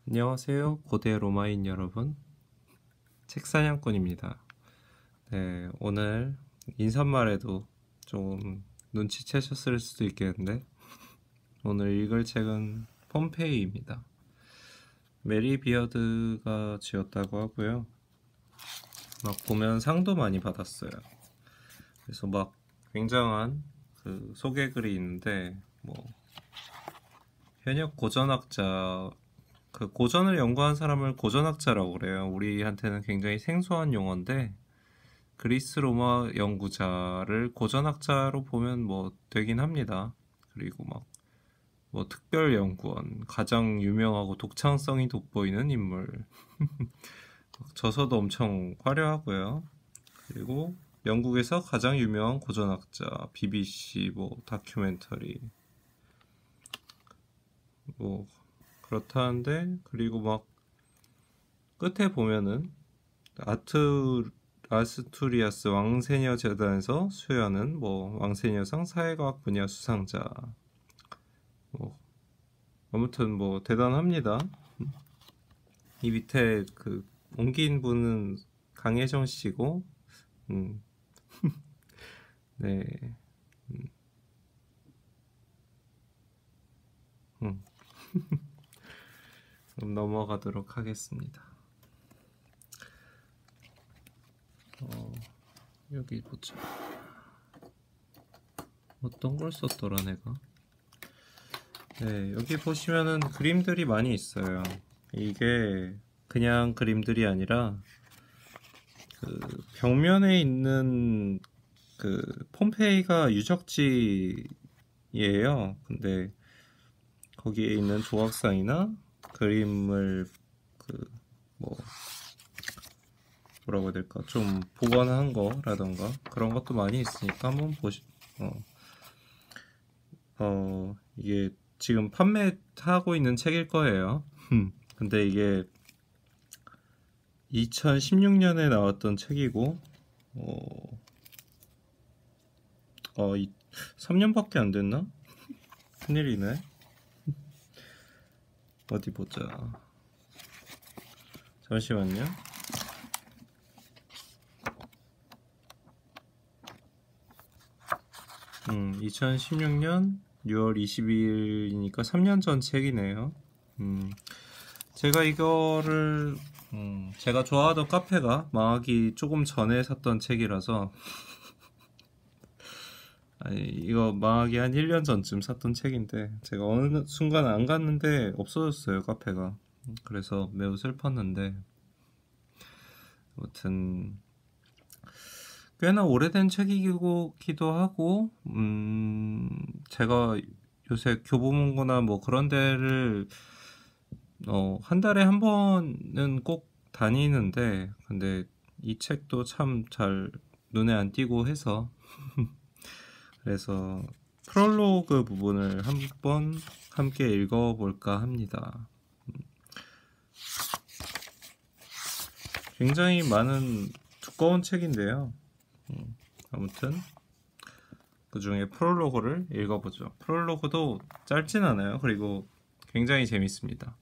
안녕하세요. 고대 로마인 여러분. 책사냥꾼입니다. 네, 오늘 인사말에도 좀 눈치채셨을 수도 있겠는데 오늘 읽을 책은 폼페이입니다. 메리 비어드가 지었다고 하고요. 막 보면 상도 많이 받았어요. 그래서 막 굉장한 그 소개글이 있는데 뭐 현역 고전학자 그 고전을 연구한 사람을 고전학자라고 그래요. 우리한테는 굉장히 생소한 용어인데 그리스 로마 연구자를 고전학자로 보면 뭐 되긴 합니다. 그리고 막 뭐 특별 연구원, 가장 유명하고 독창성이 돋보이는 인물. 저서도 엄청 화려하고요. 그리고 영국에서 가장 유명한 고전학자, BBC 뭐 다큐멘터리 뭐 그렇다는데 그리고 막 끝에 보면은 아스투리아스 왕세녀 재단에서 수여하는 뭐 왕세녀상 사회과학 분야 수상자 뭐 아무튼 뭐 대단합니다. 이 밑에 그 옮긴 분은 강혜정 씨고 음, 네 음, 그럼 넘어가도록 하겠습니다. 여기 보자. 어떤 걸 썼더라 내가. 네, 여기 보시면은 그림들이 많이 있어요. 이게 그냥 그림들이 아니라 그 벽면에 있는 그 폼페이가 유적지예요. 근데 거기에 있는 조각상이나 그림을 그 뭐 뭐라고 해야 될까 좀 복원한 거라던가 그런 것도 많이 있으니까 한번 이게 지금 판매하고 있는 책일 거예요. 근데 이게 2016년에 나왔던 책이고, 3년밖에 안 됐나? 큰일이네. 어디 보자. 잠시만요. 2016년 6월 22일이니까 3년 전 책이네요. 제가 이거를 제가 좋아하던 카페가 망하기 조금 전에 샀던 책이라서 아니 이거 망하기 한 1년 전쯤 샀던 책인데 제가 어느 순간 안 갔는데 없어졌어요 카페가. 그래서 매우 슬펐는데 아무튼 꽤나 오래된 책이기도 하고 제가 요새 교보문고나 뭐 그런 데를 한 달에 한 번은 꼭 다니는데 근데 이 책도 참 잘 눈에 안 띄고 해서 그래서 프롤로그 부분을 한번 함께 읽어볼까 합니다. 굉장히 많은 두꺼운 책인데요. 아무튼 그 중에 프롤로그를 읽어보죠. 프롤로그도 짧진 않아요. 그리고 굉장히 재밌습니다.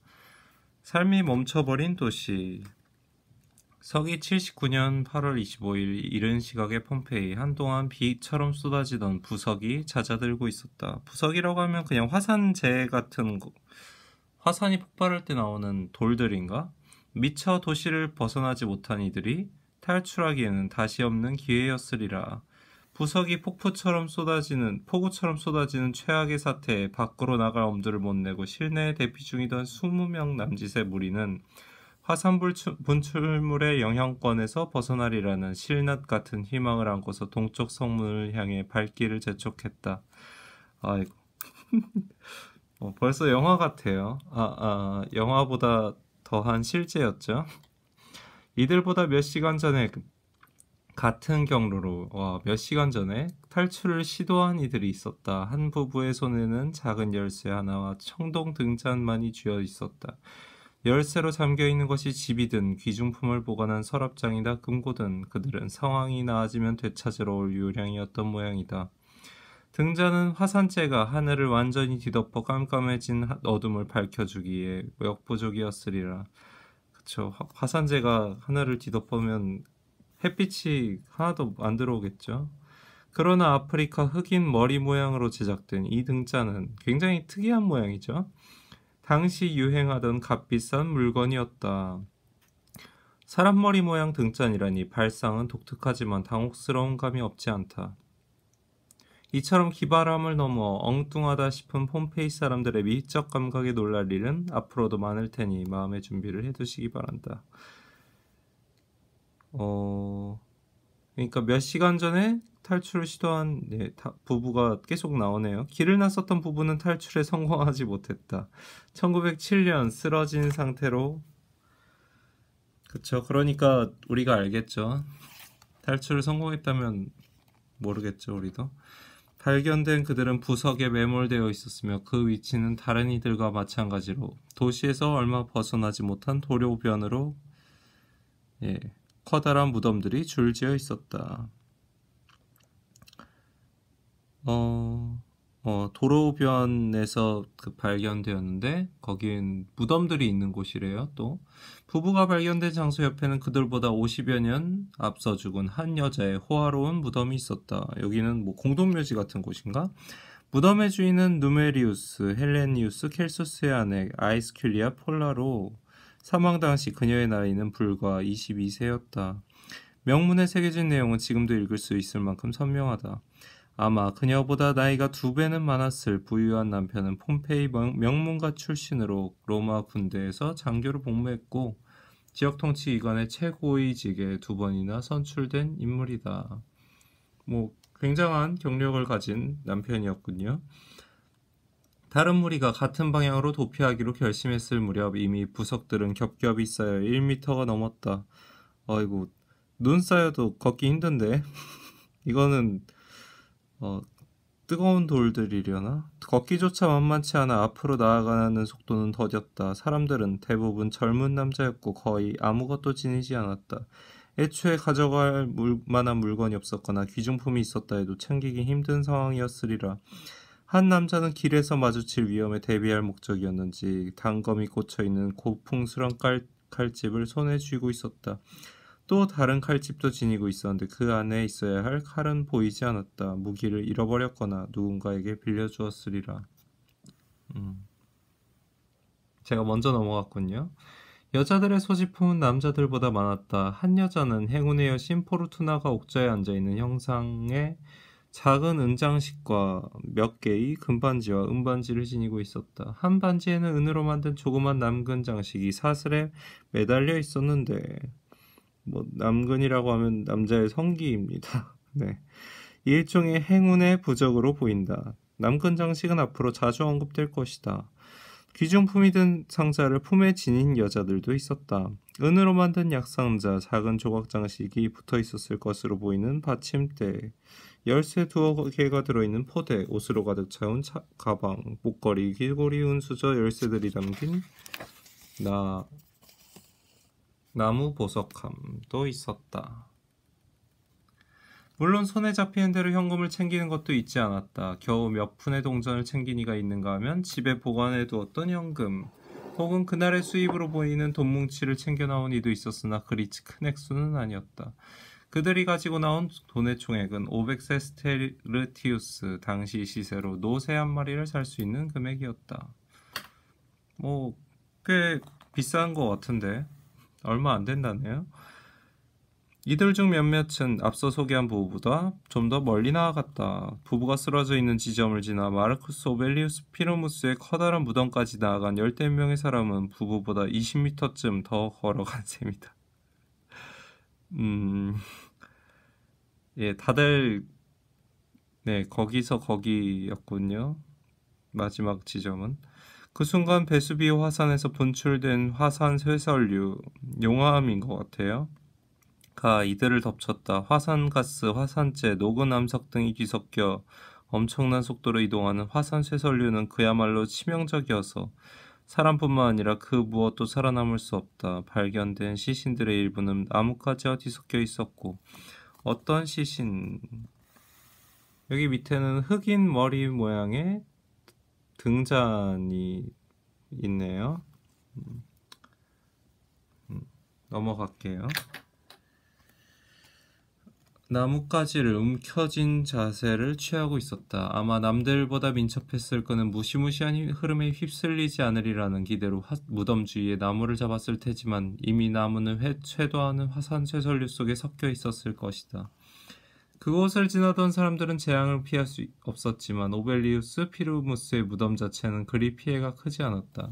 삶이 멈춰버린 도시. 서기 79년 8월 25일 이른 시각의 폼페이. 한동안 비처럼 쏟아지던 부석이 잦아들고 있었다. 부석이라고 하면 그냥 화산재 같은 거, 화산이 폭발할 때 나오는 돌들인가? 미처 도시를 벗어나지 못한 이들이 탈출하기에는 다시 없는 기회였으리라. 부석이 폭우처럼 쏟아지는 최악의 사태에 밖으로 나갈 엄두를 못 내고 실내에 대피 중이던 20명 남짓의 무리는 화산 분출물의 영향권에서 벗어나리라는 실낱 같은 희망을 안고서 동쪽 성문을 향해 발길을 재촉했다. 아이고. 벌써 영화 같아요. 영화보다 더한 실제였죠. 이들보다 몇 시간 전에 같은 경로로 몇 시간 전에 탈출을 시도한 이들이 있었다. 한 부부의 손에는 작은 열쇠 하나와 청동 등잔만이 쥐어 있었다. 열쇠로 잠겨있는 것이 집이든 귀중품을 보관한 서랍장이다 금고든 그들은 상황이 나아지면 되찾으러 올 요량이었던 모양이다. 등잔은 화산재가 하늘을 완전히 뒤덮어 깜깜해진 어둠을 밝혀주기에 역부족이었으리라. 그쵸. 화산재가 하늘을 뒤덮으면 햇빛이 하나도 안 들어오겠죠. 그러나 아프리카 흑인 머리 모양으로 제작된 이 등잔은 굉장히 특이한 모양이죠. 당시 유행하던 값비싼 물건이었다. 사람 머리 모양 등잔이라니 발상은 독특하지만 당혹스러운 감이 없지 않다. 이처럼 기발함을 넘어 엉뚱하다 싶은 폼페이 사람들의 미적 감각에 놀랄 일은 앞으로도 많을 테니 마음의 준비를 해두시기 바란다. 그러니까 몇 시간 전에 탈출을 시도한 부부가 계속 나오네요. 길을 나섰던 부부는 탈출에 성공하지 못했다. 1907년 쓰러진 상태로 그쵸. 그러니까 우리가 알겠죠. 탈출을 성공했다면 모르겠죠. 우리도. 발견된 그들은 부석에 매몰되어 있었으며 그 위치는 다른 이들과 마찬가지로 도시에서 얼마 벗어나지 못한 도로변으로 커다란 무덤들이 줄지어 있었다. 도로변에서 발견되었는데 거긴 무덤들이 있는 곳이래요. 또 부부가 발견된 장소 옆에는 그들보다 50여 년 앞서 죽은 한 여자의 호화로운 무덤이 있었다. 여기는 뭐 공동묘지 같은 곳인가? 무덤의 주인은 누메리우스, 헬레니우스, 켈소스의 아내 아이스큘리아 폴라로 사망 당시 그녀의 나이는 불과 22세였다. 명문에 새겨진 내용은 지금도 읽을 수 있을 만큼 선명하다. 아마 그녀보다 나이가 2배는 많았을 부유한 남편은 폼페이 명문가 출신으로 로마 군대에서 장교로 복무했고 지역 통치기관의 최고위직에 2번이나 선출된 인물이다. 뭐 굉장한 경력을 가진 남편이었군요. 다른 무리가 같은 방향으로 도피하기로 결심했을 무렵 이미 부석들은 겹겹이 쌓여 1m가 넘었다. 어이구, 눈 쌓여도 걷기 힘든데? 이거는 뜨거운 돌들이려나? 걷기조차 만만치 않아 앞으로 나아가는 속도는 더뎠다. 사람들은 대부분 젊은 남자였고 거의 아무것도 지니지 않았다. 애초에 가져갈 만한 물건이 없었거나 귀중품이 있었다 해도 챙기기 힘든 상황이었으리라. 한 남자는 길에서 마주칠 위험에 대비할 목적이었는지 단검이 꽂혀있는 고풍스런 칼집을 손에 쥐고 있었다. 또 다른 칼집도 지니고 있었는데 그 안에 있어야 할 칼은 보이지 않았다. 무기를 잃어버렸거나 누군가에게 빌려주었으리라. 제가 먼저 넘어갔군요. 여자들의 소지품은 남자들보다 많았다. 한 여자는 행운의 여신 포르투나가 옥좌에 앉아있는 형상의 작은 은장식과 몇 개의 금반지와 은반지를 지니고 있었다. 한 반지에는 은으로 만든 조그만 남근 장식이 사슬에 매달려 있었는데 남근이라고 하면 남자의 성기입니다. 네. 일종의 행운의 부적으로 보인다. 남근 장식은 앞으로 자주 언급될 것이다. 귀중품이 든 상자를 품에 지닌 여자들도 있었다. 은으로 만든 약상자, 작은 조각 장식이 붙어 있었을 것으로 보이는 받침대, 열쇠 2개가 들어있는 포대, 옷으로 가득 차운 가방, 목걸이, 귀고리, 은수저, 열쇠들이 담긴 나무 보석함도 있었다. 물론 손에 잡히는 대로 현금을 챙기는 것도 잊지 않았다. 겨우 몇 푼의 동전을 챙긴 이가 있는가 하면 집에 보관해 두었던 현금 혹은 그날의 수입으로 보이는 돈뭉치를 챙겨 나온 이도 있었으나 그리 큰 액수는 아니었다. 그들이 가지고 나온 돈의 총액은 500세스테르티우스, 당시 시세로 노새 한 마리를 살 수 있는 금액이었다. 꽤 비싼 것 같은데 얼마 안 된다네요. 이들 중 몇몇은 앞서 소개한 부부보다 좀 더 멀리 나아갔다. 부부가 쓰러져 있는 지점을 지나 마르쿠스 오벨리우스 피르무스의 커다란 무덤까지 나아간 10명의 사람은 부부보다 20m쯤 더 걸어간 셈이다. 다들 거기서 거기였군요. 마지막 지점은. 그 순간 베수비오 화산에서 분출된 화산 쇠설류, 용암인 것 같아요. 가 이들을 덮쳤다. 화산가스, 화산재, 녹은 암석 등이 뒤섞여 엄청난 속도로 이동하는 화산 쇠설류는 그야말로 치명적이어서 사람뿐만 아니라 그 무엇도 살아남을 수 없다. 발견된 시신들의 일부는 나뭇가지와 뒤섞여 있었고 어떤 시신... 여기 밑에는 흑인 머리 모양의 등잔이 있네요. 넘어갈게요. 나뭇가지를 움켜쥔 자세를 취하고 있었다. 아마 남들보다 민첩했을 그는 무시무시한 흐름에 휩쓸리지 않으리라는 기대로 무덤 주위에 나무를 잡았을 테지만 이미 나무는 쇄도하는 화산쇄설류 속에 섞여 있었을 것이다. 그곳을 지나던 사람들은 재앙을 피할 수 없었지만 오벨리우스 피루무스의 무덤 자체는 그리 피해가 크지 않았다.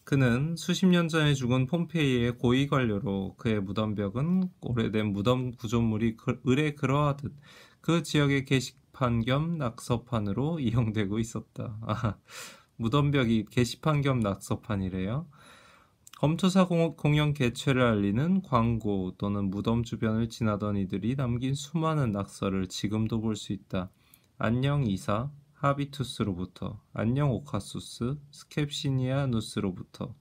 그는 수십 년 전에 죽은 폼페이의 고위 관료로 그의 무덤벽은 오래된 무덤 구조물이 을에 그러하듯 그 지역의 게시판 겸 낙서판으로 이용되고 있었다. 무덤벽이 게시판 겸 낙서판이래요. 검투사 공연 개최를 알리는 광고 또는 무덤 주변을 지나던 이들이 남긴 수많은 낙서를 지금도 볼 수 있다. 안녕 이사, 하비투스로부터, 안녕 오카수스, 스캡시니아누스로부터.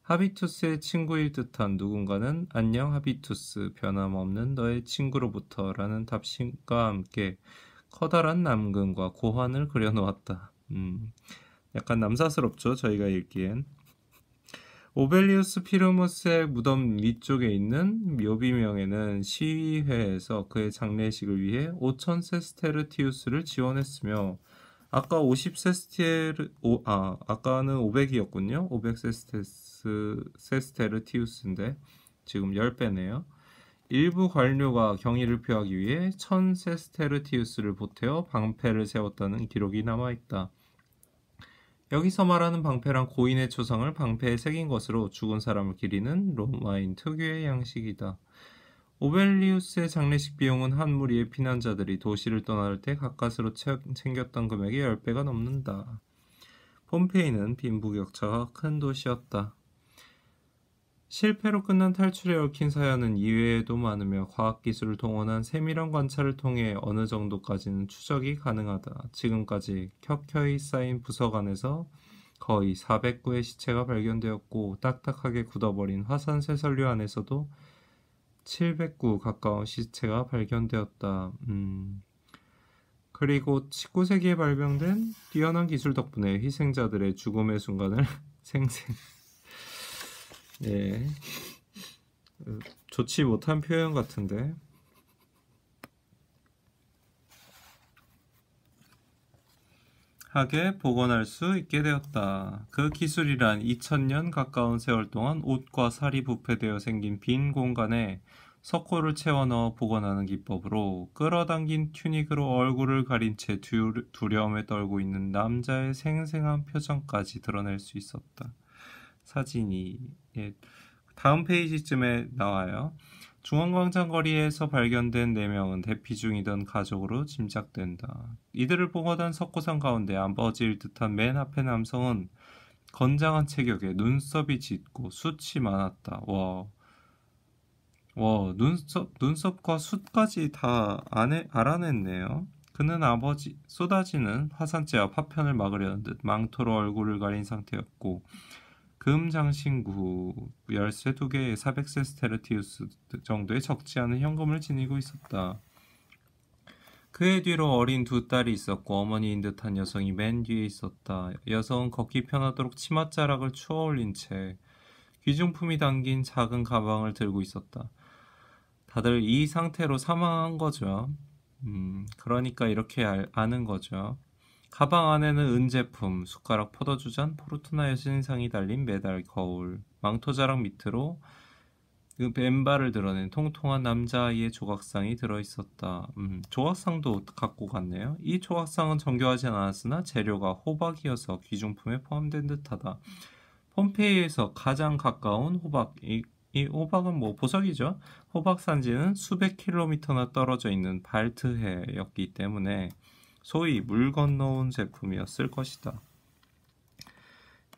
하비투스의 친구일 듯한 누군가는 안녕 하비투스, 변함없는 너의 친구로부터 라는 답신과 함께 커다란 남근과 고환을 그려놓았다. 약간 남사스럽죠, 저희가 읽기엔. 오벨리우스 피루무스의 무덤 위쪽에 있는 묘비명에는 시의회에서 그의 장례식을 위해 5,000세스테르티우스를 지원했으며 아까 아까는 500이었군요. 500세스테르티우스인데 지금 10배네요. 일부 관료가 경의를 표하기 위해 1,000세스테르티우스를 보태어 방패를 세웠다는 기록이 남아있다. 여기서 말하는 방패란 고인의 초상을 방패에 새긴 것으로 죽은 사람을 기리는 로마인 특유의 양식이다. 오벨리우스의 장례식 비용은 한 무리의 피난자들이 도시를 떠날 때 가까스로 챙겼던 금액의 10배가 넘는다. 폼페이는 빈부격차가 큰 도시였다. 실패로 끝난 탈출에 얽힌 사연은 이외에도 많으며 과학기술을 동원한 세밀한 관찰을 통해 어느 정도까지는 추적이 가능하다. 지금까지 켜켜이 쌓인 부석 안에서 거의 400구의 시체가 발견되었고 딱딱하게 굳어버린 화산쇄설류 안에서도 700구 가까운 시체가 발견되었다. 그리고 19세기에 발명된 뛰어난 기술 덕분에 희생자들의 죽음의 순간을 예, 좋지 못한 표현 같은데 하게 복원할 수 있게 되었다. 그 기술이란 2000년 가까운 세월 동안 옷과 살이 부패되어 생긴 빈 공간에 석고를 채워 넣어 복원하는 기법으로 끌어당긴 튜닉으로 얼굴을 가린 채 두려움에 떨고 있는 남자의 생생한 표정까지 드러낼 수 있었다. 사진이 다음 페이지쯤에 나와요. 중앙광장 거리에서 발견된 4명은 대피 중이던 가족으로 짐작된다. 이들을 보고던 석고상 가운데 아버지일 듯한 맨 앞의 남성은 건장한 체격에 눈썹이 짙고 숱이 많았다. 눈썹과 숱까지 다 알아냈네요. 그는 쏟아지는 화산재와 파편을 막으려는 듯 망토로 얼굴을 가린 상태였고 금장신구 열쇠 2개에 400세스테르티우스 정도의 적지 않은 현금을 지니고 있었다. 그의 뒤로 어린 2딸이 있었고 어머니인 듯한 여성이 맨 뒤에 있었다. 여성은 걷기 편하도록 치맛자락을 추어 올린 채 귀중품이 담긴 작은 가방을 들고 있었다. 다들 이 상태로 사망한 거죠. 그러니까 이렇게 아는 거죠. 가방 안에는 은제품, 숟가락, 포도주잔, 포르투나 여신상이 달린 메달 거울, 망토자락 밑으로 그 왼발을 드러낸 통통한 남자아이의 조각상이 들어있었다. 조각상도 갖고 갔네요. 이 조각상은 정교하지 않았으나 재료가 호박이어서 귀중품에 포함된 듯하다. 폼페이에서 가장 가까운 호박, 이 호박은 보석이죠. 호박 산지는 수백 킬로미터나 떨어져 있는 발트해였기 때문에 소위 물 건너온 제품이었을 것이다.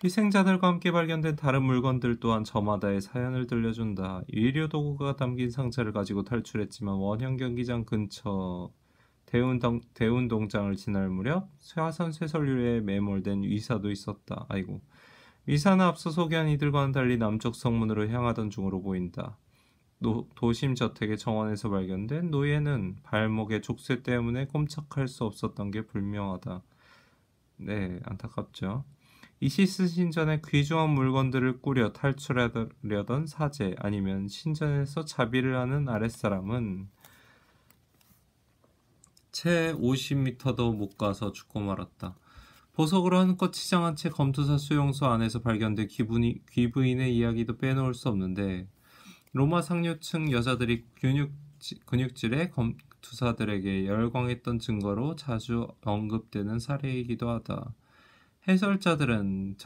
희생자들과 함께 발견된 다른 물건들 또한 저마다의 사연을 들려준다. 의료도구가 담긴 상자를 가지고 탈출했지만 원형 경기장 근처 대운동장을 지날 무렵 화산쇄설류에 매몰된 의사도 있었다. 의사는 앞서 소개한 이들과는 달리 남쪽 성문으로 향하던 중으로 보인다. 도심 저택의 정원에서 발견된 노예는 발목의 족쇄 때문에 꼼짝할 수 없었던 게 분명하다. 네, 안타깝죠. 이시스 신전에 귀중한 물건들을 꾸려 탈출하려던 사제 아니면 신전에서 자비를 하는 아랫사람은 채 50m도 못 가서 죽고 말았다. 보석으로 한껏 치장한 채 검투사 수용소 안에서 발견된 귀부인의 이야기도 빼놓을 수 없는데 로마 상류층 여자들이 근육질의 검투사들에게 열광했던 증거로 자주 언급되는 사례이기도 하다. 해설자들은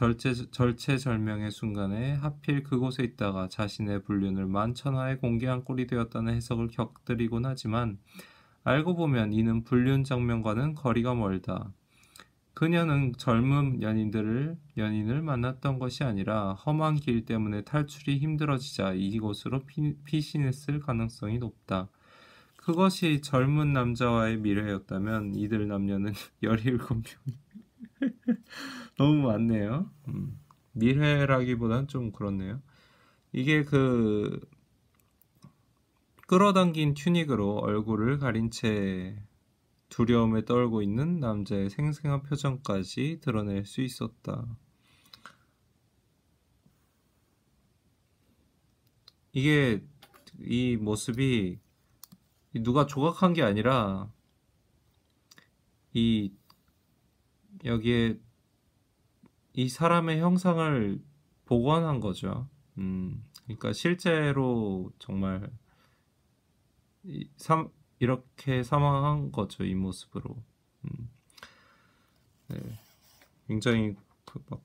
절체절명의 순간에 하필 그곳에 있다가 자신의 불륜을 만천하에 공개한 꼴이 되었다는 해석을 곁들이곤 하지만 알고 보면 이는 불륜 장면과는 거리가 멀다. 그녀는 젊은 연인을 만났던 것이 아니라 험한 길 때문에 탈출이 힘들어지자 이곳으로 피신했을 가능성이 높다. 그것이 젊은 남자와의 미래였다면 이들 남녀는 17명. 너무 많네요. 미래라기보단 좀 그렇네요. 이게 끌어당긴 튜닉으로 얼굴을 가린 채 두려움에 떨고 있는 남자의 생생한 표정까지 드러낼 수 있었다. 이게 이 모습이 누가 조각한 게 아니라 여기에 이 사람의 형상을 복원한 거죠. 그러니까 실제로 정말 이렇게 사망한 거죠. 이 모습으로. 네. 굉장히 막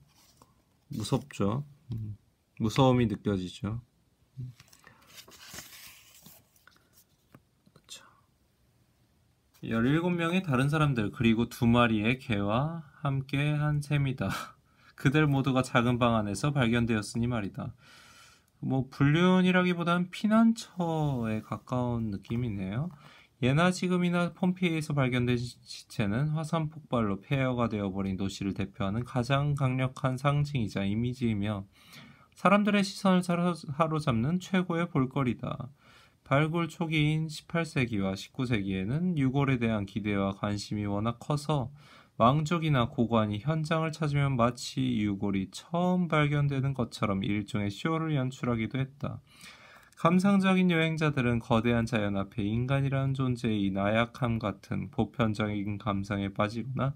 무섭죠. 무서움이 느껴지죠. 그쵸. 17명의 다른 사람들 그리고 2마리의 개와 함께 한 셈이다. 그들 모두가 작은 방 안에서 발견되었으니 말이다. 뭐 불륜이라기보단 피난처에 가까운 느낌이네요. 예나 지금이나 폼페이에서 발견된 시체는 화산 폭발로 폐허가 되어버린 도시를 대표하는 가장 강력한 상징이자 이미지이며 사람들의 시선을 사로잡는 최고의 볼거리다. 발굴 초기인 18세기와 19세기에는 유골에 대한 기대와 관심이 워낙 커서 왕족이나 고관이 현장을 찾으면 마치 유골이 처음 발견되는 것처럼 일종의 쇼를 연출하기도 했다. 감상적인 여행자들은 거대한 자연 앞에 인간이라는 존재의 나약함 같은 보편적인 감상에 빠지거나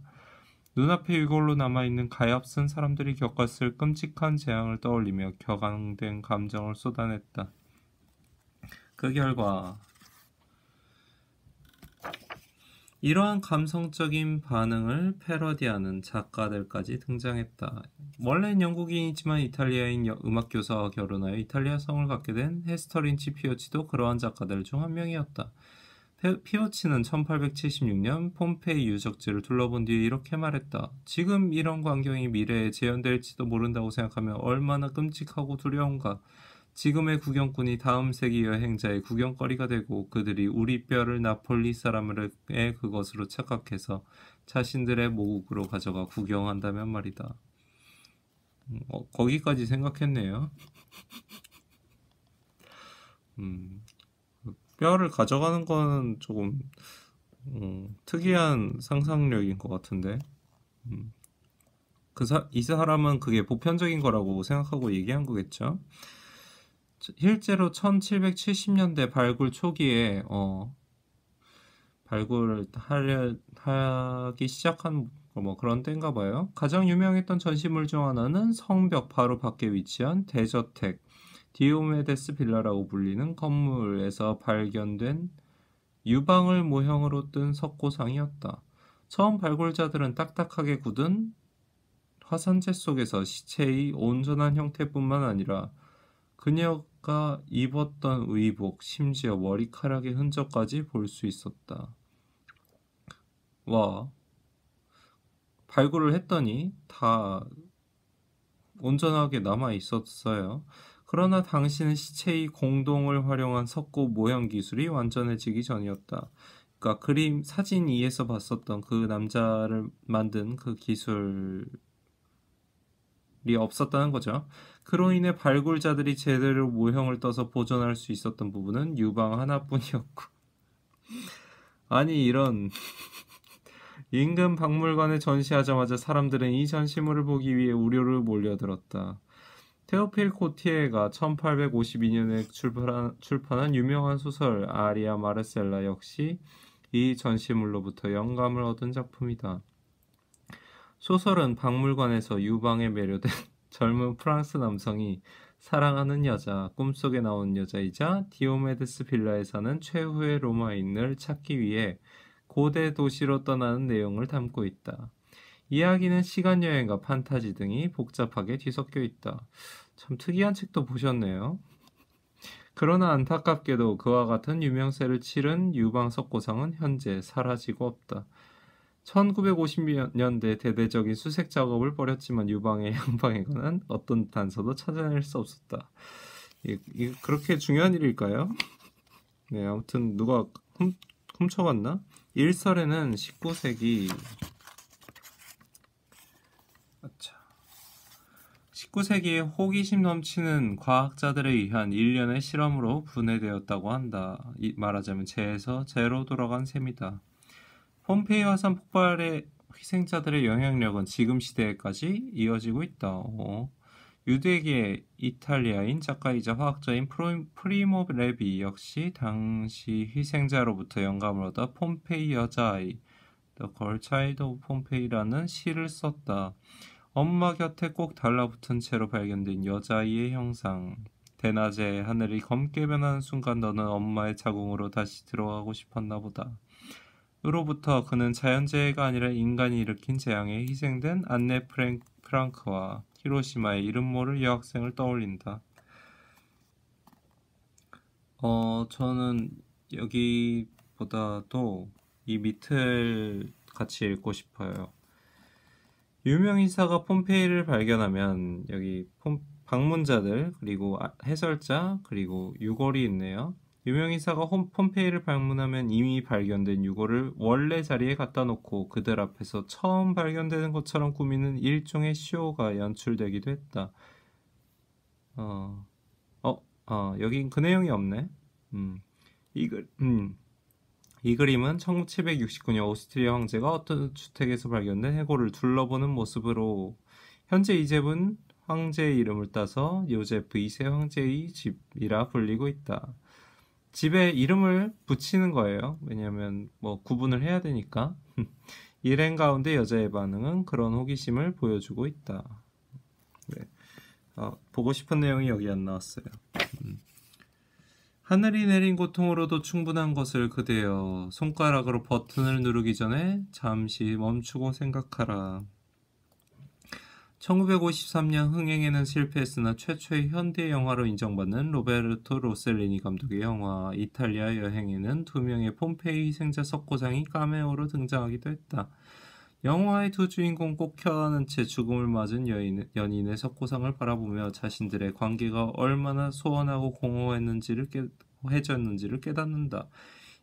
눈앞에 유골로 남아있는 가엾은 사람들이 겪었을 끔찍한 재앙을 떠올리며 격앙된 감정을 쏟아냈다. 그 결과 이러한 감성적인 반응을 패러디하는 작가들까지 등장했다. 원래는 영국인이지만 이탈리아인 음악교사와 결혼하여 이탈리아 성을 갖게 된 헤스터린치 피오치도 그러한 작가들 중 한 명이었다. 피오치는 1876년 폼페이 유적지를 둘러본 뒤에 이렇게 말했다. 지금 이런 광경이 미래에 재현될지도 모른다고 생각하면 얼마나 끔찍하고 두려운가. 지금의 구경꾼이 다음 세기 여행자의 구경거리가 되고 그들이 우리 뼈를 나폴리 사람의 그것으로 착각해서 자신들의 모국으로 가져가 구경한다면 말이다. 거기까지 생각했네요. 뼈를 가져가는 건 조금 특이한 상상력인 것 같은데 이 사람은 그게 보편적인 거라고 생각하고 얘기한 거겠죠. 실제로 1770년대 발굴 초기에 발굴을 하기 시작한 뭐 그런 때인가 봐요. 가장 유명했던 전시물 중 하나는 성벽 바로 밖에 위치한 대저택 디오메데스 빌라라고 불리는 건물에서 발견된 유방을 모형으로 뜬 석고상이었다. 처음 발굴자들은 딱딱하게 굳은 화산재 속에서 시체의 온전한 형태뿐만 아니라 그녀가 입었던 의복, 심지어 머리카락의 흔적까지 볼 수 있었다. 와, 발굴을 했더니 다 온전하게 남아 있었어요. 그러나 당시는 시체의 공동을 활용한 석고 모형 기술이 완전해지기 전이었다. 그러니까 사진 2에서 봤었던 그 남자를 만든 그 기술이 없었다는 거죠. 그로 인해 발굴자들이 제대로 모형을 떠서 보존할 수 있었던 부분은 유방 하나뿐이었고 아니 이런 인근 박물관에 전시하자마자 사람들은 이 전시물을 보기 위해 우려를 몰려들었다. 테오필 코티에가 1852년에 출판한 유명한 소설 아리아 마르셀라 역시 이 전시물로부터 영감을 얻은 작품이다. 소설은 박물관에서 유방에 매료된 젊은 프랑스 남성이 사랑하는 여자, 꿈속에 나온 여자이자 디오메데스 빌라에 사는 최후의 로마인을 찾기 위해 고대 도시로 떠나는 내용을 담고 있다. 이야기는 시간여행과 판타지 등이 복잡하게 뒤섞여 있다. 참 특이한 책도 보셨네요. 그러나 안타깝게도 그와 같은 유명세를 치른 유방 석고상은 현재 사라지고 없다. 1950년대 대대적인 수색 작업을 벌였지만 유방의 양방에 관한 어떤 단서도 찾아낼 수 없었다. 이게 그렇게 중요한 일일까요? 네, 아무튼 누가 훔쳐갔나? 일설에는 19세기 19세기에 호기심 넘치는 과학자들에 의한 일련의 실험으로 분해되었다고 한다. 말하자면 제에서 제로 돌아간 셈이다. 폼페이 화산 폭발의 희생자들의 영향력은 지금 시대에까지 이어지고 있다. 유대계 이탈리아인 작가이자 화학자인 프리모 레비 역시 당시 희생자로부터 영감을 얻어 폼페이 여자아이 The Girl Child of Pompei이라는 시를 썼다. 엄마 곁에 꼭 달라붙은 채로 발견된 여자아이의 형상. 대낮에 하늘이 검게 변하는 순간 너는 엄마의 자궁으로 다시 들어가고 싶었나 보다. 으로부터 그는 자연재해가 아니라 인간이 일으킨 재앙에 희생된 안네 프랑크와 히로시마의 이름 모를 여학생을 떠올린다. 저는 여기보다도 이 밑을 같이 읽고 싶어요. 유명인사가 폼페이를 발견하면 여기 방문자들 그리고 해설자 그리고 유골이 있네요. 유명인사가 폼페이를 방문하면 이미 발견된 유골을 원래 자리에 갖다 놓고 그들 앞에서 처음 발견되는 것처럼 꾸미는 일종의 쇼가 연출되기도 했다. 여긴 그 내용이 없네. 이 그림은 1769년 오스트리아 황제가 어떤 주택에서 발견된 해골을 둘러보는 모습으로 현재 이 집은 황제의 이름을 따서 요제프 2세 황제의 집이라 불리고 있다. 집에 이름을 붙이는 거예요. 왜냐하면 구분을 해야 되니까. 일행 가운데 여자의 반응은 그런 호기심을 보여주고 있다. 네. 보고 싶은 내용이 여기 안 나왔어요. 하늘이 내린 고통으로도 충분한 것을 그대여 손가락으로 버튼을 누르기 전에 잠시 멈추고 생각하라. 1953년 흥행에는 실패했으나 최초의 현대 영화로 인정받는 로베르토 로셀리니 감독의 영화 이탈리아 여행에는 2명의 폼페이 희생자 석고상이 카메오로 등장하기도 했다. 영화의 두 주인공 꼭 켜안은 채 죽음을 맞은 연인의 석고상을 바라보며 자신들의 관계가 얼마나 소원하고 공허했는지를 깨닫는다.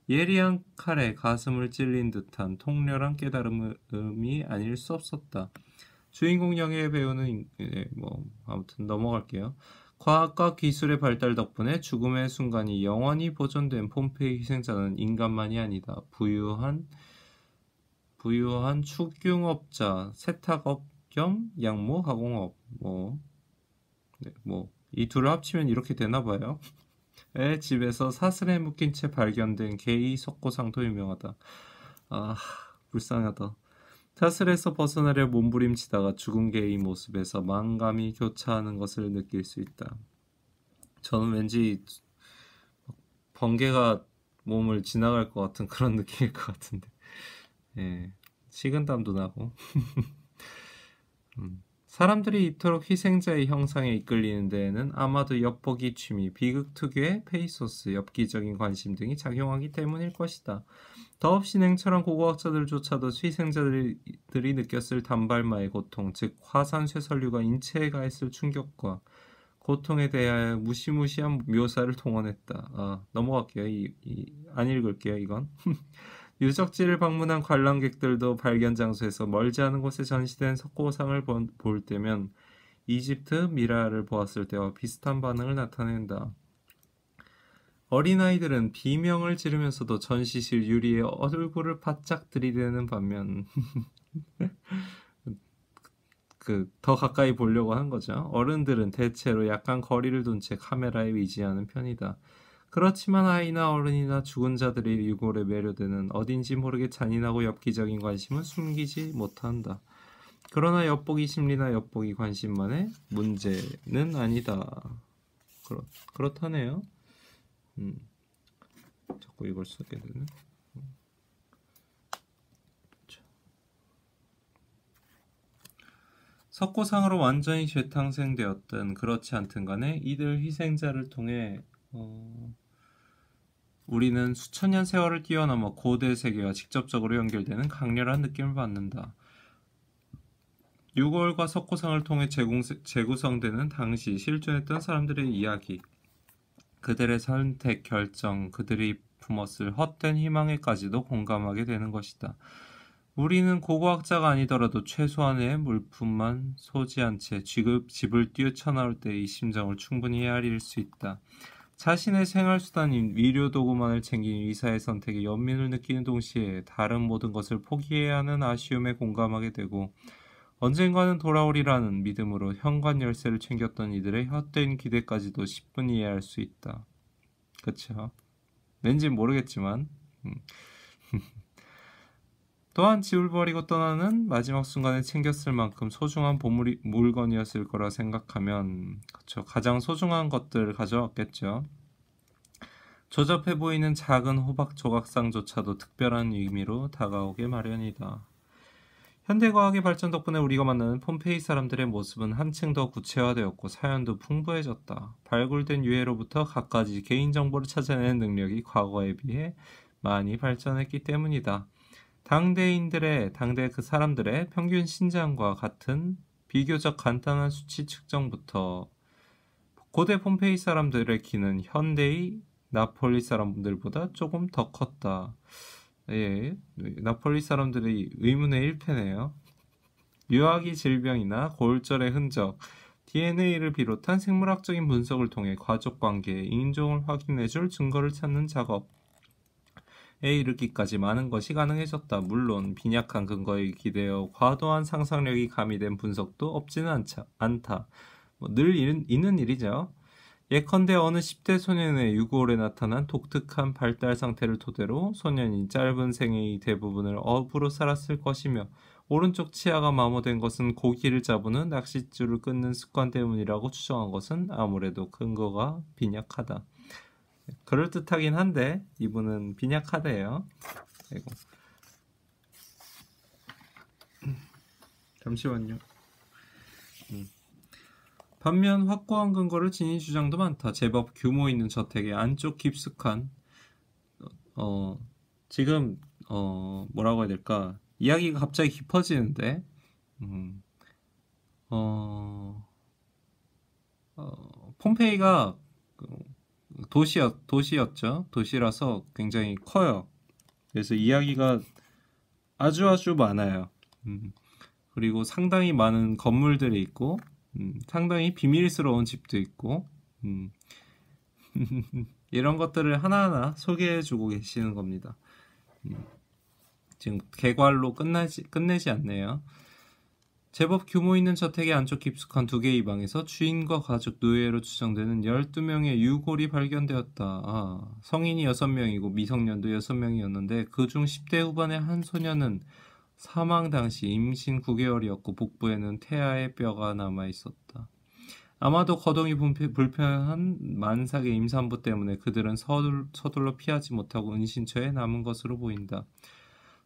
예리한 칼에 가슴을 찔린 듯한 통렬한 깨달음이 아닐 수 없었다. 주인공 영예의 배우는 아무튼 넘어갈게요. 과학과 기술의 발달 덕분에 죽음의 순간이 영원히 보존된 폼페이 희생자는 인간만이 아니다. 부유한 축융업자, 세탁업 겸 양모 가공업 이 둘을 합치면 이렇게 되나 봐요. 의 집에서 사슬에 묶인 채 발견된 게이 석고상도 유명하다. 불쌍하다. 사슬에서 벗어나려 몸부림치다가 죽은 개의 모습에서 만감이 교차하는 것을 느낄 수 있다. 저는 왠지 번개가 몸을 지나갈 것 같은 그런 느낌일 것 같은데. 예, 식은땀도 나고. 사람들이 이토록 희생자의 형상에 이끌리는 데에는 아마도 엿보기 취미, 비극 특유의 페이소스, 엽기적인 관심 등이 작용하기 때문일 것이다. 더없이 냉철한 고고학자들조차도 희생자들이 느꼈을 단발마의 고통, 즉 화산 쇠설류가 인체에 가했을 충격과 고통에 대하여 무시무시한 묘사를 동원했다. 넘어갈게요. 안 읽을게요, 이건. 유적지를 방문한 관람객들도 발견 장소에서 멀지 않은 곳에 전시된 석고상을 볼 때면 이집트 미라를 보았을 때와 비슷한 반응을 나타낸다. 어린아이들은 비명을 지르면서도 전시실 유리에 얼굴을 바짝 들이대는 반면 더 가까이 보려고 하는 거죠. 어른들은 대체로 약간 거리를 둔 채 카메라에 의지하는 편이다. 그렇지만 아이나 어른이나 죽은 자들의 유골에 매료되는 어딘지 모르게 잔인하고 엽기적인 관심은 숨기지 못한다. 그러나 엿보기 심리나 엿보기 관심만의 문제는 아니다. 그렇다네요. 자꾸 이걸 쓰게 되네. 석고상으로 완전히 재탄생되었든 그렇지 않든 간에 이들 희생자를 통해 우리는 수천 년 세월을 뛰어넘어 고대 세계와 직접적으로 연결되는 강렬한 느낌을 받는다. 유골과 석고상을 통해 재구성되는 당시 실존했던 사람들의 이야기, 그들의 선택, 결정, 그들이 품었을 헛된 희망에까지도 공감하게 되는 것이다. 우리는 고고학자가 아니더라도 최소한의 물품만 소지한 채 집을 뛰쳐나올 때의 심정을 충분히 헤아릴 수 있다. 자신의 생활수단인 위료도구만을 챙긴 의사의 선택에 연민을 느끼는 동시에 다른 모든 것을 포기해야 하는 아쉬움에 공감하게 되고 언젠가는 돌아오리라는 믿음으로 현관 열쇠를 챙겼던 이들의 헛된 기대까지도 10분 이해할 수 있다. 그쵸? 왠지 모르겠지만 또한 집을 버리고 떠나는 마지막 순간에 챙겼을 만큼 소중한 물건이었을 거라 생각하면 그쵸, 가장 소중한 것들을 가져왔겠죠. 조잡해 보이는 작은 호박 조각상조차도 특별한 의미로 다가오게 마련이다. 현대과학의 발전 덕분에 우리가 만나는 폼페이 사람들의 모습은 한층 더 구체화되었고 사연도 풍부해졌다. 발굴된 유해로부터 갖가지 개인정보를 찾아내는 능력이 과거에 비해 많이 발전했기 때문이다. 당대 그 사람들의 평균 신장과 같은 비교적 간단한 수치 측정부터 고대 폼페이 사람들의 키는 현대의 나폴리 사람들보다 조금 더 컸다. 예, 나폴리 사람들이 의문의 1패네요. 유아기 질병이나 고울절의 흔적, DNA를 비롯한 생물학적인 분석을 통해 가족관계의 인종을 확인해줄 증거를 찾는 작업에 이르기까지 많은 것이 가능해졌다. 물론 빈약한 근거에 기대어 과도한 상상력이 가미된 분석도 없지는 않다. 늘 있는 일이죠. 예컨대 어느 10대 소년의 유골에 나타난 독특한 발달 상태를 토대로 소년이 짧은 생애의 대부분을 어부로 살았을 것이며 오른쪽 치아가 마모된 것은 고기를 잡으는 낚싯줄을 끊는 습관 때문이라고 추정한 것은 아무래도 근거가 빈약하다. 그럴듯하긴 한데 이분은 빈약하대요. 아이고. 잠시만요. 반면 확고한 근거를 지닌 주장도 많다. 제법 규모 있는 저택의 안쪽 깊숙한 지금 뭐라고 해야 될까? 이야기가 갑자기 깊어지는데 폼페이가 도시였죠. 도시라서 굉장히 커요. 그래서 이야기가 아주 많아요. 그리고 상당히 많은 건물들이 있고 상당히 비밀스러운 집도 있고 이런 것들을 하나하나 소개해주고 계시는 겁니다. 지금 개괄로 끝내지 않네요. 제법 규모 있는 저택의 안쪽 깊숙한 2개의 방에서 주인과 가족, 노예로 추정되는 12명의 유골이 발견되었다. 성인이 6명이고 미성년도 6명이었는데 그중 10대 후반의 한 소년은 사망 당시 임신 9개월이었고 복부에는 태아의 뼈가 남아있었다. 아마도 거동이 불편한 만삭의 임산부 때문에 그들은 서둘러 피하지 못하고 은신처에 남은 것으로 보인다.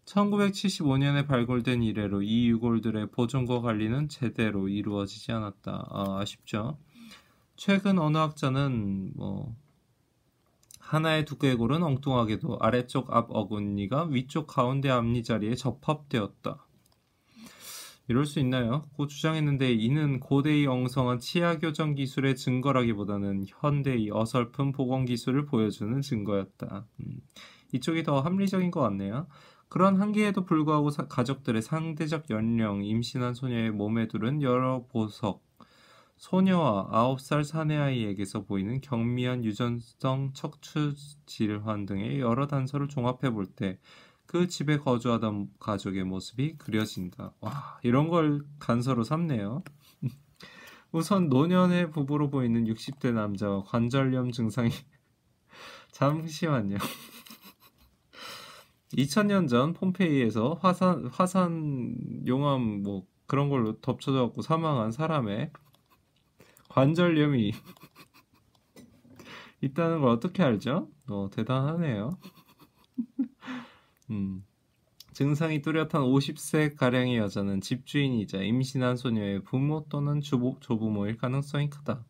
1975년에 발굴된 이래로 이 유골들의 보존과 관리는 제대로 이루어지지 않았다. 아쉽죠. 최근 어느 학자는 하나의 두께골은 엉뚱하게도 아래쪽 앞 어금니가 위쪽 가운데 앞니 자리에 접합되었다. 이럴 수 있나요? 고 주장했는데 이는 고대의 엉성한 치아 교정 기술의 증거라기보다는 현대의 어설픈 보건 기술을 보여주는 증거였다. 이쪽이 더 합리적인 것 같네요. 그런 한계에도 불구하고 가족들의 상대적 연령, 임신한 소녀의 몸에 두른 여러 보석, 소녀와 9살 사내아이에게서 보이는 경미한 유전성 척추 질환 등의 여러 단서를 종합해 볼 때 그 집에 거주하던 가족의 모습이 그려진다. 와, 이런 걸 간서로 삼네요. 우선 노년의 부부로 보이는 60대 남자와 관절염 증상이 잠시만요. 2000년 전 폼페이에서 화산 용암 뭐 그런 걸로 덮쳐져 갖고 사망한 사람의 관절염이 있다는 걸 어떻게 알죠? 대단하네요. 증상이 뚜렷한 50세 가량의 여자는 집주인이자 임신한 소녀의 부모 또는 조부모일 가능성이 크다.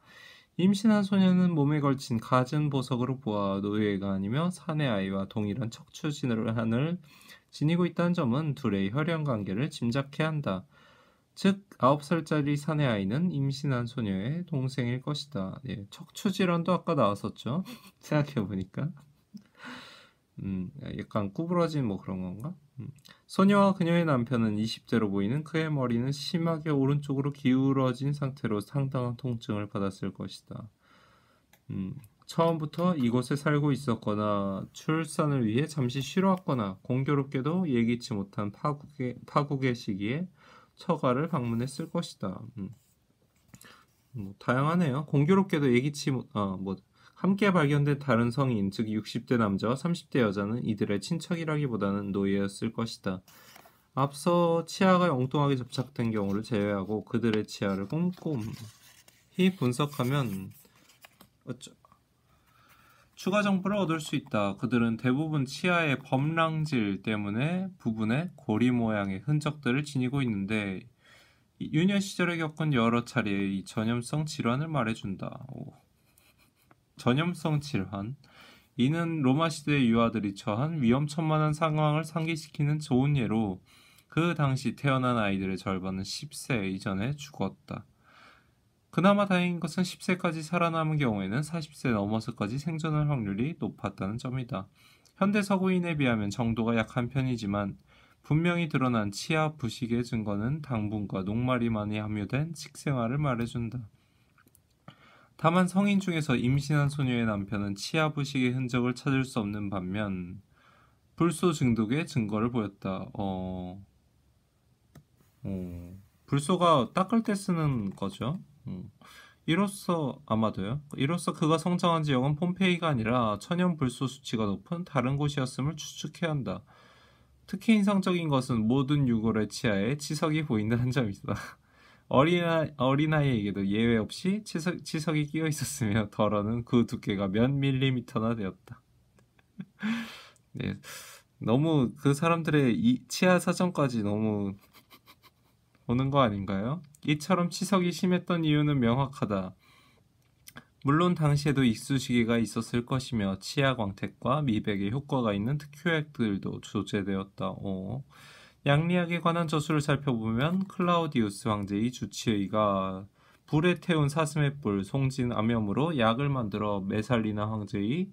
임신한 소녀는 몸에 걸친 갖은 보석으로 보아 노예가 아니며 사내 아이와 동일한 척추 질환을 지니고 있다는 점은 둘의 혈연 관계를 짐작케 한다. 즉 9살짜리 사내 아이는 임신한 소녀의 동생일 것이다. 예, 척추 질환도 아까 나왔었죠. 생각해 보니까. 약간 구부러진 뭐 그런 건가? 소녀와 그녀의 남편은 20대로 보이는 그의 머리는 심하게 오른쪽으로 기울어진 상태로 상당한 통증을 받았을 것이다. 처음부터 이곳에 살고 있었거나 출산을 위해 잠시 쉬러 왔거나 공교롭게도 예기치 못한 파국의 시기에 처가를 방문했을 것이다. 뭐 다양하네요. 공교롭게도 예기치 함께 발견된 다른 성인, 즉 60대 남자와 30대 여자는 이들의 친척이라기보다는 노예였을 것이다. 앞서 치아가 엉뚱하게 접착된 경우를 제외하고 그들의 치아를 꼼꼼히 분석하면 추가 정보를 얻을 수 있다. 그들은 대부분 치아의 범랑질 때문에 부분에 고리 모양의 흔적들을 지니고 있는데 유년 시절에 겪은 여러 차례의 이 전염성 질환을 말해준다. 전염성 질환. 이는 로마 시대의 유아들이 처한 위험천만한 상황을 상기시키는 좋은 예로 그 당시 태어난 아이들의 절반은 10세 이전에 죽었다. 그나마 다행인 것은 10세까지 살아남은 경우에는 40세 넘어서까지 생존할 확률이 높았다는 점이다. 현대 서구인에 비하면 정도가 약한 편이지만 분명히 드러난 치아 부식의 증거는 당분과 녹말이 많이 함유된 식생활을 말해준다. 다만 성인 중에서 임신한 소녀의 남편은 치아 부식의 흔적을 찾을 수 없는 반면 불소 중독의 증거를 보였다. 불소가 닦을 때 쓰는 거죠. 이로써 아마도요. 이로써 그가 성장한 지역은 폼페이가 아니라 천연 불소 수치가 높은 다른 곳이었음을 추측해야 한다. 특히 인상적인 것은 모든 유골의 치아에 치석이 보인다는 점이다. 어린아이에게도 예외 없이 치석이 끼어 있었으며 덜어는 그 두께가 몇 밀리미터나 되었다. 네, 너무 그 사람들의 이 치아 사정까지 너무 오는 거 아닌가요? 이처럼 치석이 심했던 이유는 명확하다. 물론 당시에도 익수시개가 있었을 것이며 치아 광택과 미백에 효과가 있는 특효약들도 조제되었다. 양리학에 관한 저술을 살펴보면 클라우디우스 황제의 주치의가 불에 태운 사슴의 뿔, 송진 암염으로 약을 만들어 메살리나 황제의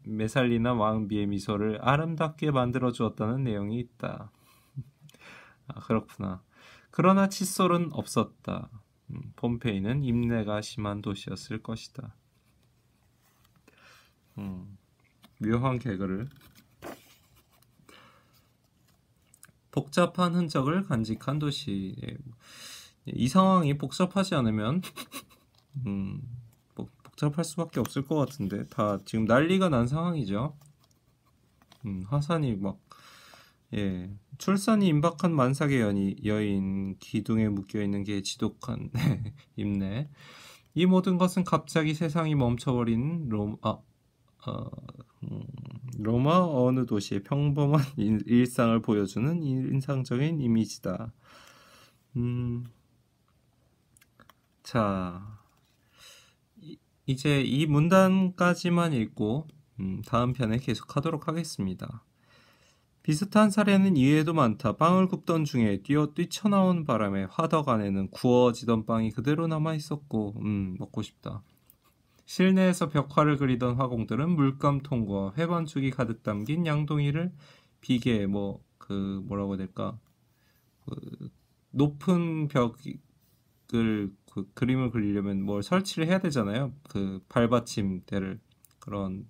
메살리나 왕비의 미소를 아름답게 만들어 주었다는 내용이 있다. 아, 그렇구나. 그러나 칫솔은 없었다. 폼페이는 인내가 심한 도시였을 것이다. 묘한 개그를. 복잡한 흔적을 간직한 도시. 이 상황이 복잡하지 않으면 복잡할 수밖에 없을 것 같은데 다 지금 난리가 난 상황이죠. 화산이 막 출산이 임박한 만삭의 여인 기둥에 묶여있는 게 지독한 입네. 이 모든 것은 갑자기 세상이 멈춰버린 로마 어느 도시의 평범한 일상을 보여주는 인상적인 이미지다. 자, 이제 이 문단까지만 읽고 다음 편에 계속하도록 하겠습니다. 비슷한 사례는 이외에도 많다. 빵을 굽던 중에 뛰쳐나온 바람에 화덕 안에는 구워지던 빵이 그대로 남아있었고 먹고 싶다. 실내에서 벽화를 그리던 화공들은 물감통과 회반죽이 가득 담긴 양동이를 비계 뭐라고 해야 될까, 높은 벽 그 그림을 그리려면 뭘 설치를 해야 되잖아요. 그 발받침대를 그런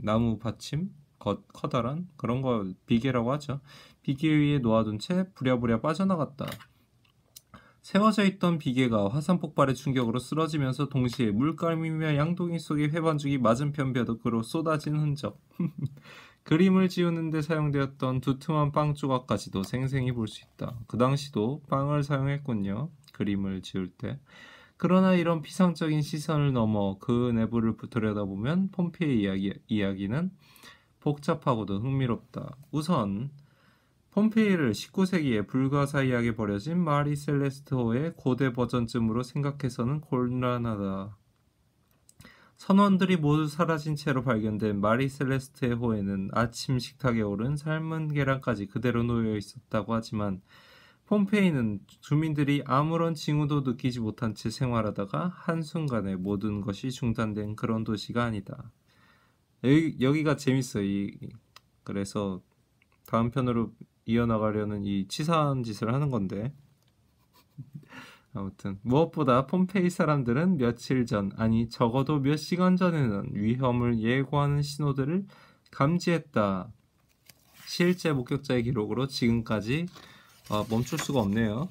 나무 받침 커다란 그런 걸 비계라고 하죠. 비계 위에 놓아둔 채 부랴부랴 빠져나갔다. 세워져 있던 비계가 화산 폭발의 충격으로 쓰러지면서 동시에 물감이며 양동이 속의 회반죽이 맞은편 벼룩으로 쏟아진 흔적. 그림을 지우는 데 사용되었던 두툼한 빵 조각까지도 생생히 볼 수 있다. 그 당시도 빵을 사용했군요. 그림을 지울 때. 그러나 이런 피상적인 시선을 넘어 그 내부를 들여다보면 폼페이 이야기는 복잡하고도 흥미롭다. 우선 폼페이를 19세기에 불가사의하게 버려진 마리 셀레스트호의 고대 버전쯤으로 생각해서는 곤란하다. 선원들이 모두 사라진 채로 발견된 마리 셀레스트의 호에는 아침 식탁에 오른 삶은 계란까지 그대로 놓여 있었다고 하지만 폼페이는 주민들이 아무런 징후도 느끼지 못한 채 생활하다가 한순간에 모든 것이 중단된 그런 도시가 아니다. 여기가 재밌어요. 그래서 다음 편으로 이어나가려는 이 치사한 짓을 하는 건데 아무튼 무엇보다 폼페이 사람들은 며칠 전, 아니 적어도 몇 시간 전에는 위험을 예고하는 신호들을 감지했다. 실제 목격자의 기록으로 지금까지 멈출 수가 없네요.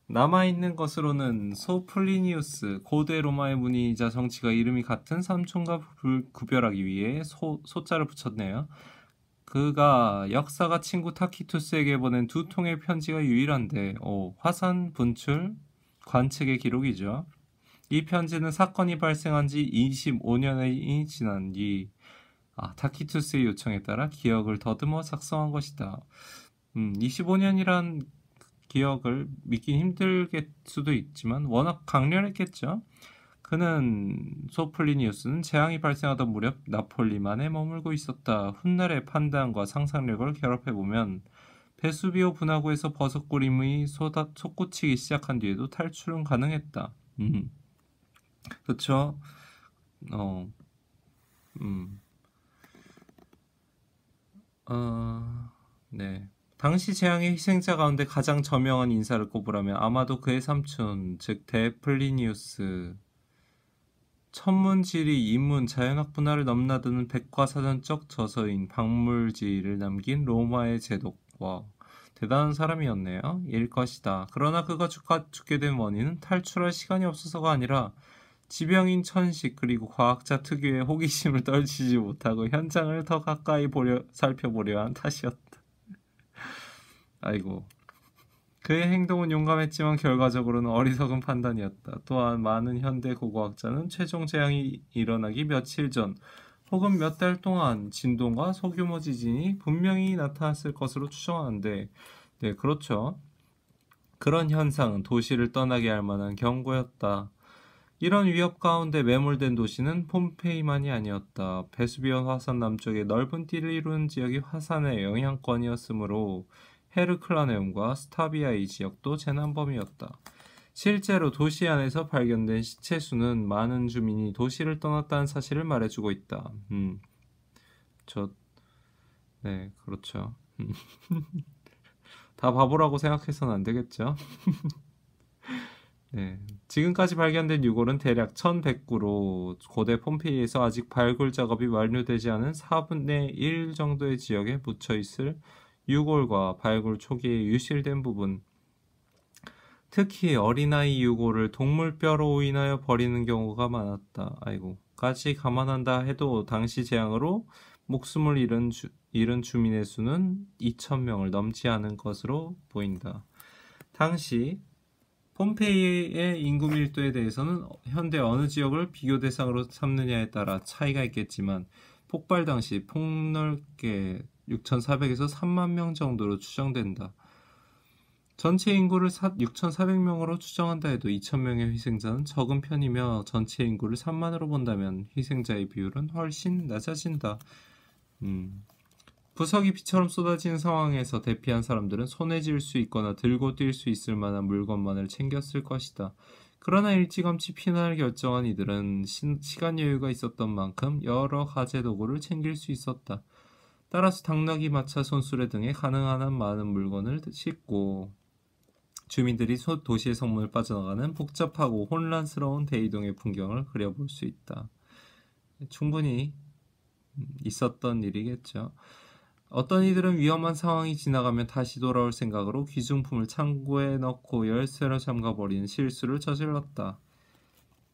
남아있는 것으로는 소플리니우스, 고대 로마의 문인이자 정치가 이름이 같은 삼촌과 구별하기 위해 소자를 붙였네요. 그가 역사가 친구 타키투스에게 보낸 2통의 편지가 유일한데 화산 분출 관측의 기록이죠. 이 편지는 사건이 발생한 지 25년이 지난 뒤 타키투스의 요청에 따라 기억을 더듬어 작성한 것이다. 25년이란 기억을 믿기 힘들 수도 있지만 워낙 강렬했겠죠. 그는 소플리니우스는 재앙이 발생하던 무렵 나폴리만에 머물고 있었다. 훗날의 판단과 상상력을 결합해보면 베수비오 분화구에서 버섯구름이 솟구치기 시작한 뒤에도 탈출은 가능했다. 그쵸? 네. 당시 재앙의 희생자 가운데 가장 저명한 인사를 꼽으라면 아마도 그의 삼촌, 즉 데플리니우스. 천문지리, 인문, 자연학 분야를 넘나드는 백과사전적 저서인 박물지를 남긴 로마의 제독. 와, 대단한 사람이었네요. 일 것이다. 그러나 그가 죽게 된 원인은 탈출할 시간이 없어서가 아니라 지병인 천식 그리고 과학자 특유의 호기심을 떨치지 못하고 현장을 더 가까이 살펴보려 한 탓이었다. 아이고. 그의 행동은 용감했지만 결과적으로는 어리석은 판단이었다. 또한 많은 현대 고고학자는 최종 재앙이 일어나기 며칠 전 혹은 몇 달 동안 진동과 소규모 지진이 분명히 나타났을 것으로 추정하는데 네, 그렇죠. 그런 현상은 도시를 떠나게 할 만한 경고였다. 이런 위협 가운데 매몰된 도시는 폼페이만이 아니었다. 베수비오 화산 남쪽의 넓은 띠를 이루는 지역이 화산의 영향권이었으므로 헤르클라네움과 스타비아이 지역도 재난범이었다. 실제로 도시 안에서 발견된 시체 수는 많은 주민이 도시를 떠났다는 사실을 말해주고 있다. 네, 그렇죠. 다 바보라고 생각해서는 안 되겠죠. 네, 지금까지 발견된 유골은 대략 1100구로 고대 폼페이에서 아직 발굴 작업이 완료되지 않은 4분의 1 정도의 지역에 묻혀 있을 유골과 발굴 초기에 유실된 부분, 특히 어린아이 유골을 동물뼈로 오인하여 버리는 경우가 많았다. 까지 감안한다 해도 당시 재앙으로 목숨을 잃은 주민의 수는 2,000명을 넘지 않은 것으로 보인다. 당시 폼페이의 인구 밀도에 대해서는 현대 어느 지역을 비교 대상으로 삼느냐에 따라 차이가 있겠지만 폭발 당시 폭넓게 6,400에서 3만 명 정도로 추정된다. 전체 인구를 6,400명으로 추정한다 해도 2,000명의 희생자는 적은 편이며 전체 인구를 3만으로 본다면 희생자의 비율은 훨씬 낮아진다. 부석이 비처럼 쏟아지는 상황에서 대피한 사람들은 손에 쥘 수 있거나 들고 뛸 수 있을 만한 물건만을 챙겼을 것이다. 그러나 일찌감치 피난을 결정한 이들은 시간 여유가 있었던 만큼 여러 가재 도구를 챙길 수 있었다. 따라서 당나귀, 마차, 손수레 등의 가능한 한 많은 물건을 싣고 주민들이 도시의 성문을 빠져나가는 복잡하고 혼란스러운 대이동의 풍경을 그려볼 수 있다. 충분히 있었던 일이겠죠. 어떤 이들은 위험한 상황이 지나가면 다시 돌아올 생각으로 귀중품을 창고에 넣고 열쇠로 잠가버리는 실수를 저질렀다.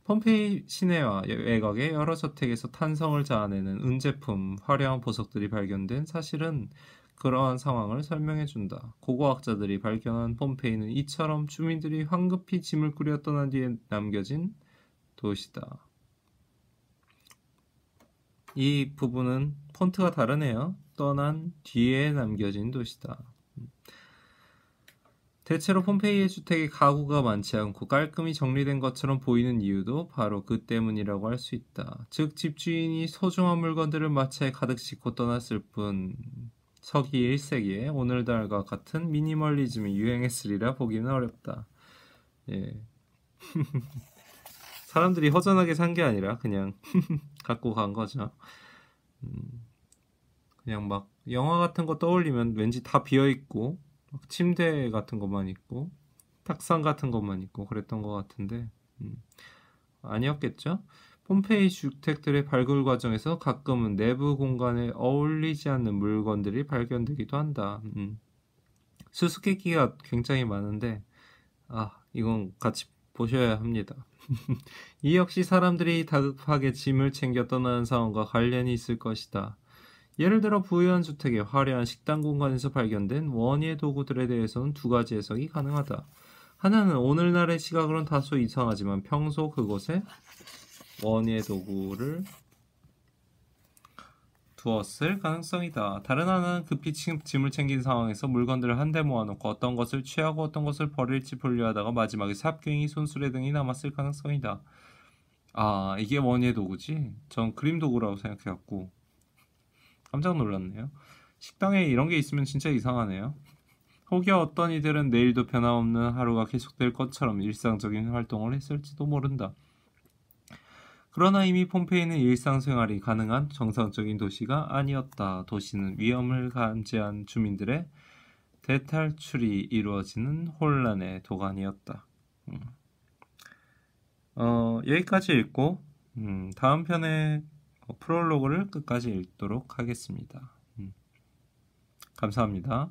폼페이 시내와 외곽의 여러 저택에서 탄성을 자아내는 은제품, 화려한 보석들이 발견된 사실은 그러한 상황을 설명해준다. 고고학자들이 발견한 폼페이는 이처럼 주민들이 황급히 짐을 꾸려 떠난 뒤에 남겨진 도시다. 이 부분은 폰트가 다르네요. 떠난 뒤에 남겨진 도시다. 대체로 폼페이의 주택에 가구가 많지 않고 깔끔히 정리된 것처럼 보이는 이유도 바로 그 때문이라고 할 수 있다. 즉 집주인이 소중한 물건들을 마차에 가득 싣고 떠났을 뿐 서기 1세기에 오늘날과 같은 미니멀리즘이 유행했으리라 보기는 어렵다. 예. 사람들이 허전하게 산 게 아니라 그냥 갖고 간 거죠. 그냥 막 영화 같은 거 떠올리면 왠지 다 비어있고 침대 같은 것만 있고 탁상 같은 것만 있고 그랬던 것 같은데 아니었겠죠? 폼페이 주택들의 발굴 과정에서 가끔은 내부 공간에 어울리지 않는 물건들이 발견되기도 한다. 수수께끼가 굉장히 많은데 이건 같이 보셔야 합니다. 이 역시 사람들이 다급하게 짐을 챙겨 떠나는 상황과 관련이 있을 것이다. 예를 들어 부유한 주택의 화려한 식당 공간에서 발견된 원예 도구들에 대해서는 두 가지 해석이 가능하다. 하나는 오늘날의 시각으로는 다소 이상하지만 평소 그곳에 원예 도구를 두었을 가능성이다. 다른 하나는 급히 짐을 챙긴 상황에서 물건들을 한데 모아놓고 어떤 것을 취하고 어떤 것을 버릴지 분류하다가 마지막에 삽갱이, 손수레 등이 남았을 가능성이다. 이게 원예 도구지? 전 그림 도구라고 생각해갖고 깜짝 놀랐네요. 식당에 이런 게 있으면 진짜 이상하네요. 혹여 어떤 이들은 내일도 변함없는 하루가 계속될 것처럼 일상적인 활동을 했을지도 모른다. 그러나 이미 폼페이는 일상생활이 가능한 정상적인 도시가 아니었다. 도시는 위험을 감지한 주민들의 대탈출이 이루어지는 혼란의 도가니였다. 여기까지 읽고 다음 편에 프롤로그를 끝까지 읽도록 하겠습니다. 감사합니다.